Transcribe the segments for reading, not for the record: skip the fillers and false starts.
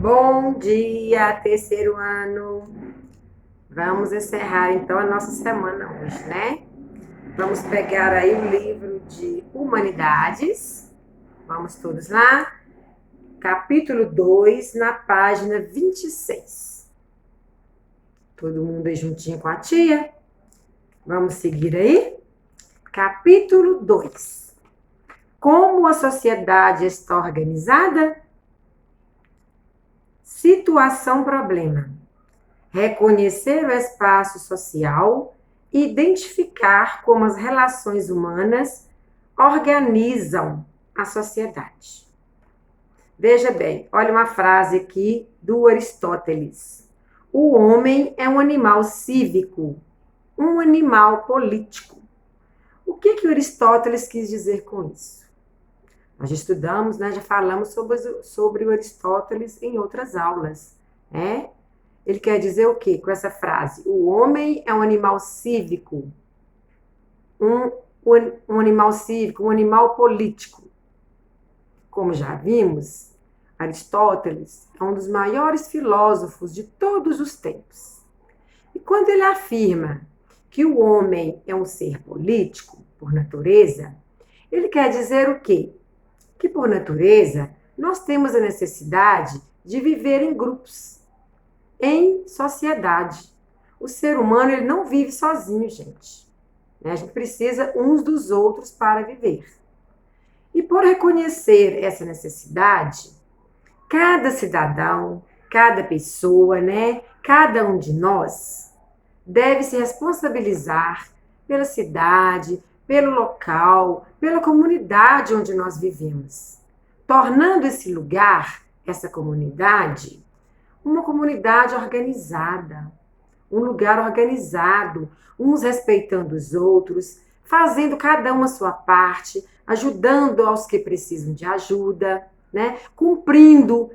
Bom dia, terceiro ano. Vamos encerrar então a nossa semana hoje, né? Vamos pegar aí o livro de Humanidades. Vamos todos lá. Capítulo 2, na página 26. Todo mundo aí juntinho com a tia. Vamos seguir aí? Capítulo 2. Como a sociedade está organizada? Situação-problema. Reconhecer o espaço social e identificar como as relações humanas organizam a sociedade. Veja bem, olha uma frase aqui do Aristóteles. O homem é um animal cívico, um animal político. O que o Aristóteles quis dizer com isso? Nós já estudamos, né, já falamos sobre o Aristóteles em outras aulas, né? Ele quer dizer o quê com essa frase? O homem é um animal cívico, um animal cívico, um animal político. Como já vimos, Aristóteles é um dos maiores filósofos de todos os tempos. E quando ele afirma que o homem é um ser político, por natureza, ele quer dizer o quê? Que, por natureza, nós temos a necessidade de viver em grupos, em sociedade. O ser humano ele não vive sozinho, gente. A gente precisa uns dos outros para viver. E por reconhecer essa necessidade, cada cidadão, cada pessoa, né, cada um de nós, deve se responsabilizar pela cidade, pelo local, pela comunidade onde nós vivemos, tornando esse lugar, essa comunidade, uma comunidade organizada, um lugar organizado, uns respeitando os outros, fazendo cada um a sua parte, ajudando aos que precisam de ajuda, né? Cumprindo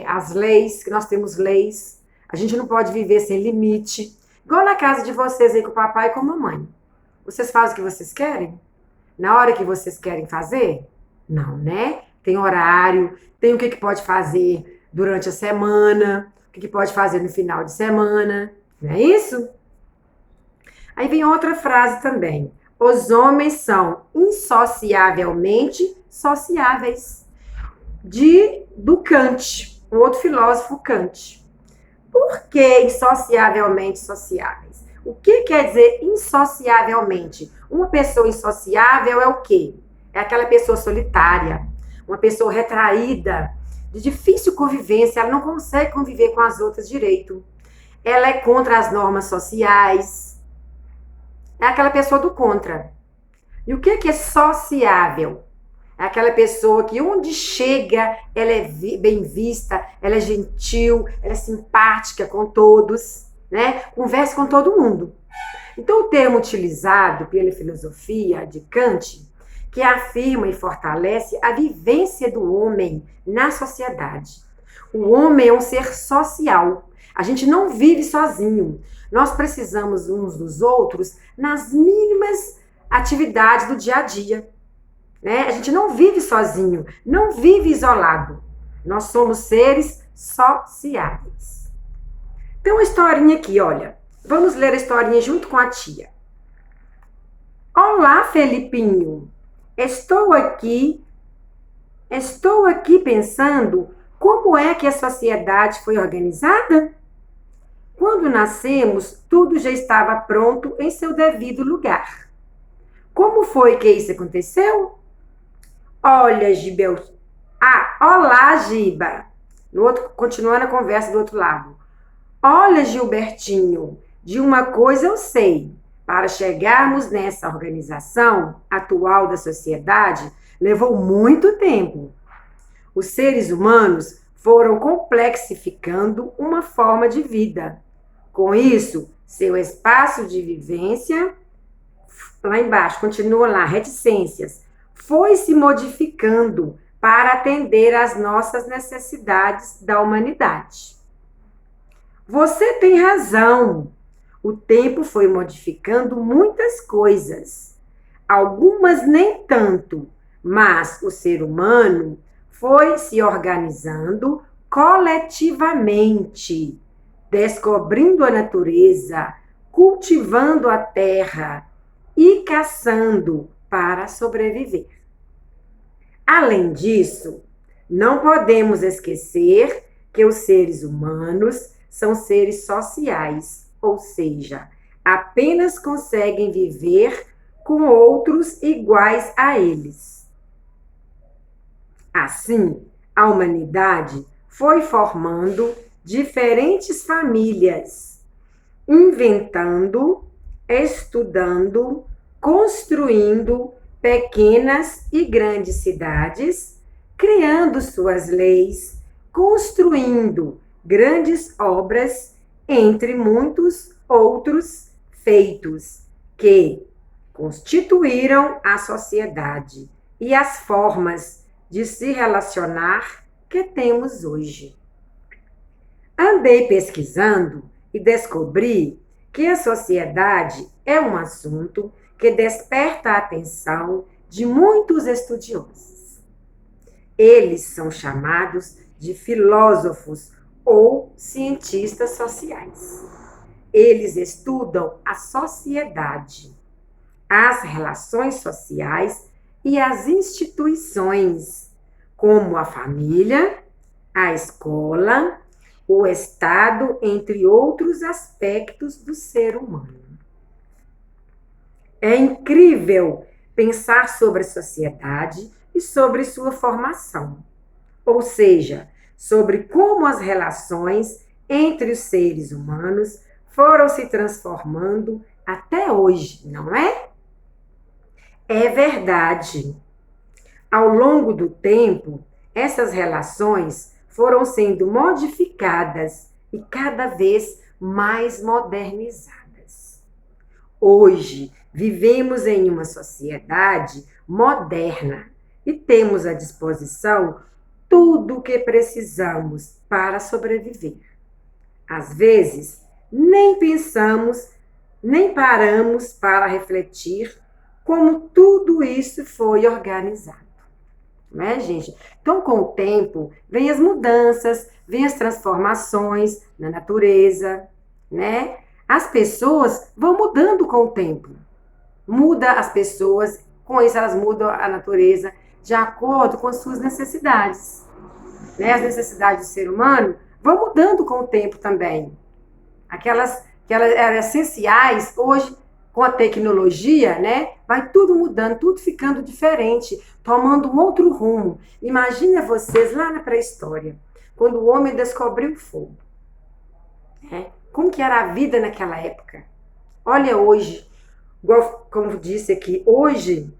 as leis, que nós temos leis, a gente não pode viver sem limite, igual na casa de vocês aí com o papai e com a mamãe. Vocês fazem o que vocês querem? Na hora que vocês querem fazer? Não, né? Tem horário, tem o que pode fazer durante a semana, o que pode fazer no final de semana, não é isso? Aí vem outra frase também. Os homens são insociavelmente sociáveis. Do Kant, um outro filósofo Kant. Por que insociavelmente sociáveis? O que quer dizer insociavelmente? Uma pessoa insociável é o quê? É aquela pessoa solitária, uma pessoa retraída, de difícil convivência, ela não consegue conviver com as outras direito. Ela é contra as normas sociais. É aquela pessoa do contra. E o que é sociável? É aquela pessoa que onde chega, ela é bem vista, ela é gentil, ela é simpática com todos, né? Conversa com todo mundo. Então, o termo utilizado pela filosofia de Kant, que afirma e fortalece a vivência do homem na sociedade. O homem é um ser social. A gente não vive sozinho. Nós precisamos uns dos outros nas mínimas atividades do dia a dia. Né? A gente não vive sozinho, não vive isolado. Nós somos seres sociáveis. Tem uma historinha aqui, olha. Vamos ler a historinha junto com a tia. Olá, Felipinho. Estou aqui pensando como é que a sociedade foi organizada. Quando nascemos, tudo já estava pronto em seu devido lugar. Como foi que isso aconteceu? Olha, Gibel. Olá, Giba. Continuando a conversa do outro lado. Olha, Gilbertinho, de uma coisa eu sei. Para chegarmos nessa organização atual da sociedade, levou muito tempo. Os seres humanos foram complexificando uma forma de vida. Com isso, seu espaço de vivência, lá embaixo, continua lá, reticências, foi se modificando para atender às nossas necessidades da humanidade. Você tem razão. O tempo foi modificando muitas coisas. Algumas nem tanto, mas o ser humano foi se organizando coletivamente, descobrindo a natureza, cultivando a terra e caçando para sobreviver. Além disso, não podemos esquecer que os seres humanos são seres sociais, ou seja, apenas conseguem viver com outros iguais a eles. Assim, a humanidade foi formando diferentes famílias, inventando, estudando, construindo pequenas e grandes cidades, criando suas leis, construindo grandes obras, entre muitos outros feitos que constituíram a sociedade e as formas de se relacionar que temos hoje. Andei pesquisando e descobri que a sociedade é um assunto que desperta a atenção de muitos estudiosos. Eles são chamados de filósofos ou cientistas sociais. Eles estudam a sociedade, as relações sociais e as instituições, como a família, a escola, o Estado, entre outros aspectos do ser humano. É incrível pensar sobre a sociedade e sobre sua formação, ou seja, sobre como as relações entre os seres humanos foram se transformando até hoje, não é? É verdade. Ao longo do tempo, essas relações foram sendo modificadas e cada vez mais modernizadas. Hoje, vivemos em uma sociedade moderna e temos à disposição tudo o que precisamos para sobreviver. Às vezes, nem pensamos, nem paramos para refletir como tudo isso foi organizado. Né, gente? Então, com o tempo, vem as mudanças, vem as transformações na natureza, né? As pessoas vão mudando com o tempo. Muda as pessoas, com isso elas mudam a natureza de acordo com as suas necessidades. Né? As necessidades do ser humano vão mudando com o tempo também. Aquelas que elas eram essenciais, hoje, com a tecnologia, né, vai tudo mudando, tudo ficando diferente, tomando um outro rumo. Imagina vocês lá na pré-história, quando o homem descobriu o fogo. Né? Como que era a vida naquela época? Olha hoje, igual como disse aqui, hoje,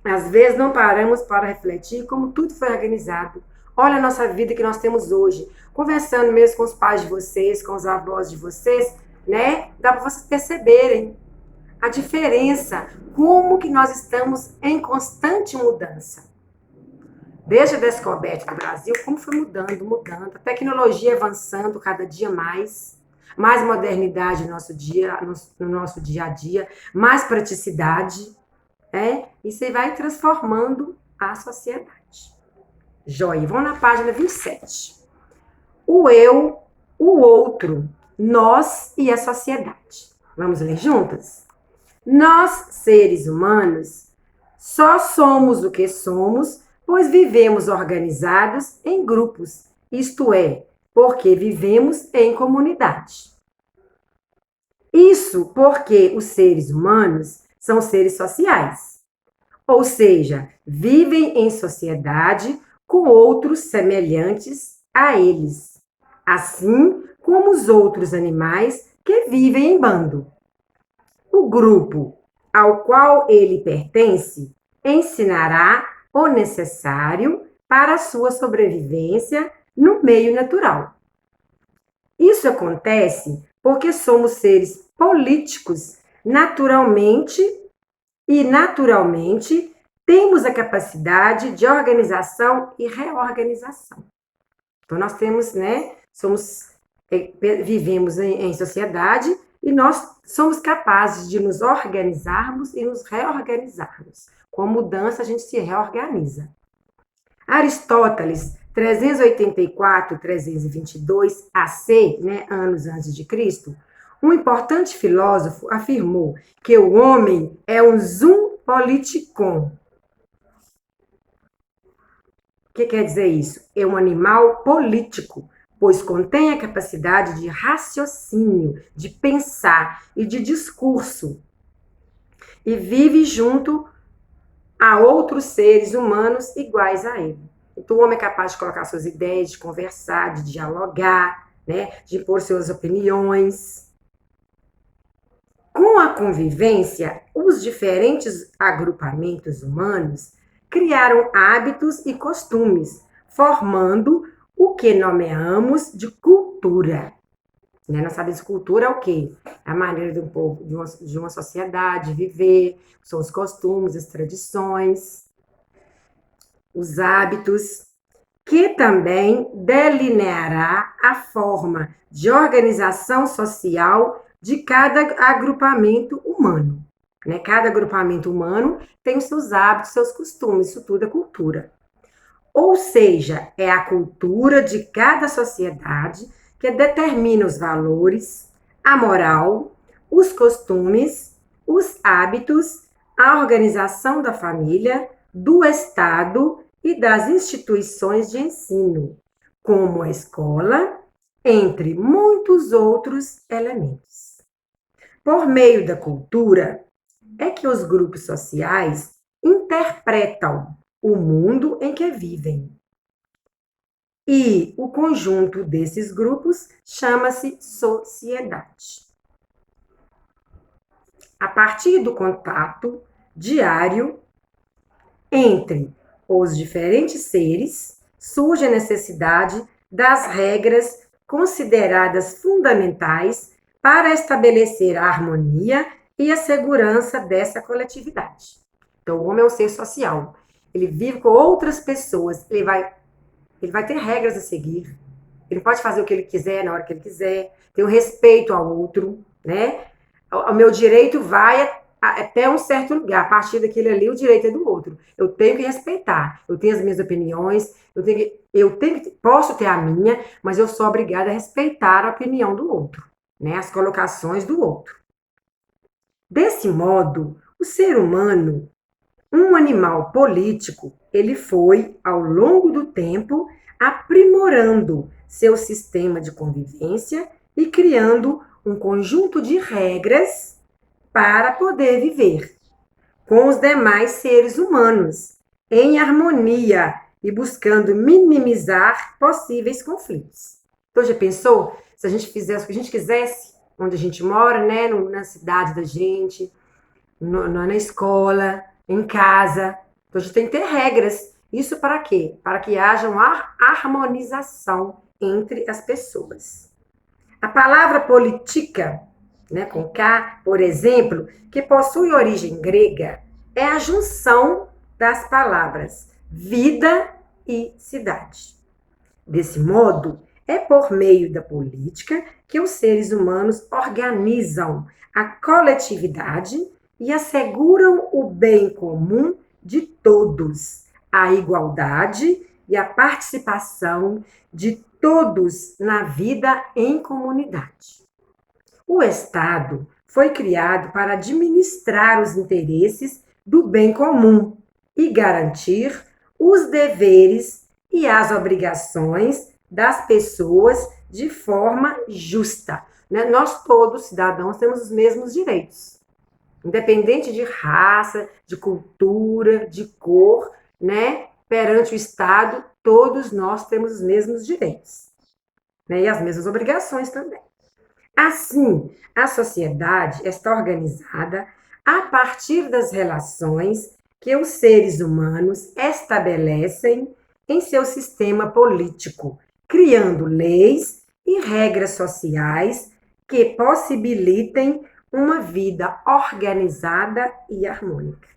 às vezes não paramos para refletir como tudo foi organizado. Olha a nossa vida que nós temos hoje. Conversando mesmo com os pais de vocês, com os avós de vocês, né? Dá para vocês perceberem a diferença, como que nós estamos em constante mudança. Desde a descoberta do Brasil, como foi mudando, a tecnologia avançando cada dia mais modernidade no nosso dia a dia, mais praticidade, né? Isso aí vai transformando a sociedade. Joia, vamos na página 27. O eu, o outro, nós e a sociedade. Vamos ler juntas? Nós, seres humanos, só somos o que somos, pois vivemos organizados em grupos, isto é, porque vivemos em comunidade. Isso porque os seres humanos são seres sociais, ou seja, vivem em sociedade com outros semelhantes a eles, assim como os outros animais que vivem em bando. O grupo ao qual ele pertence ensinará o necessário para a sua sobrevivência no meio natural. Isso acontece porque somos seres políticos naturalmente temos a capacidade de organização e reorganização. Então nós temos, né, vivemos em sociedade e nós somos capazes de nos organizarmos e nos reorganizarmos. Com a mudança, a gente se reorganiza. Aristóteles 384, 322 AC, né, anos antes de Cristo, um importante filósofo afirmou que o homem é um zoom politikon. O que quer dizer isso? É um animal político, pois contém a capacidade de raciocínio, de pensar e de discurso, e vive junto a outros seres humanos iguais a ele. Então, o homem é capaz de colocar suas ideias, de conversar, de dialogar, né, de impor suas opiniões. Com a convivência, os diferentes agrupamentos humanos criaram hábitos e costumes, formando o que nomeamos de cultura. Nós sabemos que cultura é o quê? A maneira de um povo, de uma sociedade viver, são os costumes, as tradições, os hábitos, que também delineará a forma de organização social de cada agrupamento humano. Né? Cada agrupamento humano tem os seus hábitos, seus costumes, isso tudo é cultura. Ou seja, é a cultura de cada sociedade que determina os valores, a moral, os costumes, os hábitos, a organização da família, do Estado e das instituições de ensino, como a escola, entre muitos outros elementos. Por meio da cultura, é que os grupos sociais interpretam o mundo em que vivem. E o conjunto desses grupos chama-se sociedade. A partir do contato diário entre os diferentes seres, surge a necessidade das regras consideradas fundamentais para estabelecer a harmonia e a segurança dessa coletividade. Então, o homem é um ser social. Ele vive com outras pessoas, ele vai ter regras a seguir. Ele pode fazer o que ele quiser na hora que ele quiser, tem o respeito ao outro, né? O meu direito vai até um certo lugar. A partir daquele ali, o direito é do outro. Eu tenho que respeitar. Eu tenho as minhas opiniões, posso ter a minha, mas eu sou obrigada a respeitar a opinião do outro, né? As colocações do outro. Desse modo, o ser humano, um animal político, ele foi, ao longo do tempo, aprimorando seu sistema de convivência e criando um conjunto de regras para poder viver com os demais seres humanos, em harmonia e buscando minimizar possíveis conflitos. Então, já pensou? Se a gente fizesse o que a gente quisesse, onde a gente mora, né, na cidade da gente, na escola, em casa. Então, a gente tem que ter regras. Isso para quê? Para que haja uma harmonização entre as pessoas. A palavra política, né, com K, por exemplo, que possui origem grega, é a junção das palavras vida e cidade. Desse modo, é por meio da política que os seres humanos organizam a coletividade e asseguram o bem comum de todos, a igualdade e a participação de todos na vida em comunidade. O Estado foi criado para administrar os interesses do bem comum e garantir os deveres e as obrigações das pessoas de forma justa. Né? Nós todos, cidadãos, temos os mesmos direitos, independente de raça, de cultura, de cor, né? Perante o Estado, todos nós temos os mesmos direitos, né? E as mesmas obrigações também. Assim, a sociedade está organizada a partir das relações que os seres humanos estabelecem em seu sistema político, criando leis e regras sociais que possibilitem uma vida organizada e harmônica.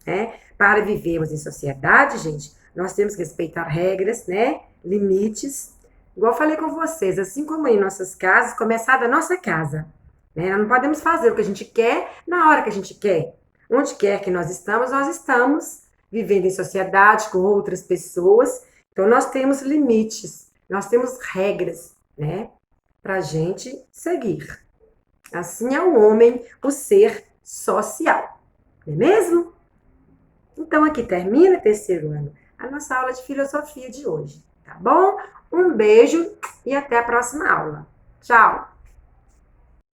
Né? Para vivermos em sociedade, gente, nós temos que respeitar regras, né? Limites. Igual eu falei com vocês, assim como em nossas casas, começar da nossa casa. Né? Nós não podemos fazer o que a gente quer na hora que a gente quer. Onde quer que nós estamos vivendo em sociedade com outras pessoas Então, nós temos limites, nós temos regras, né, para a gente seguir. Assim é o homem, o ser social, não é mesmo? Então, aqui termina, terceiro ano, a nossa aula de filosofia de hoje, tá bom? Um beijo e até a próxima aula. Tchau!